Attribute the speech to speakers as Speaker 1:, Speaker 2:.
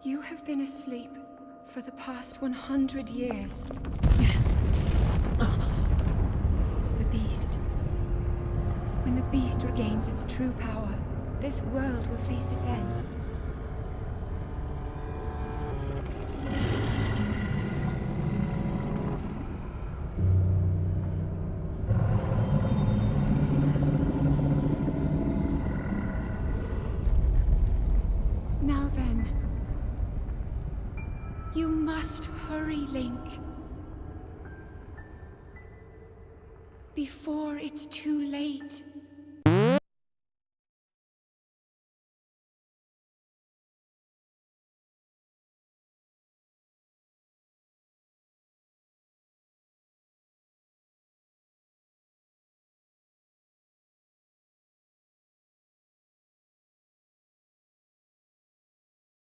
Speaker 1: You have been asleep for the past 100 years. The beast. When the beast regains its true power, this world will face its end. Now then, you must hurry, Link. Before it's too late.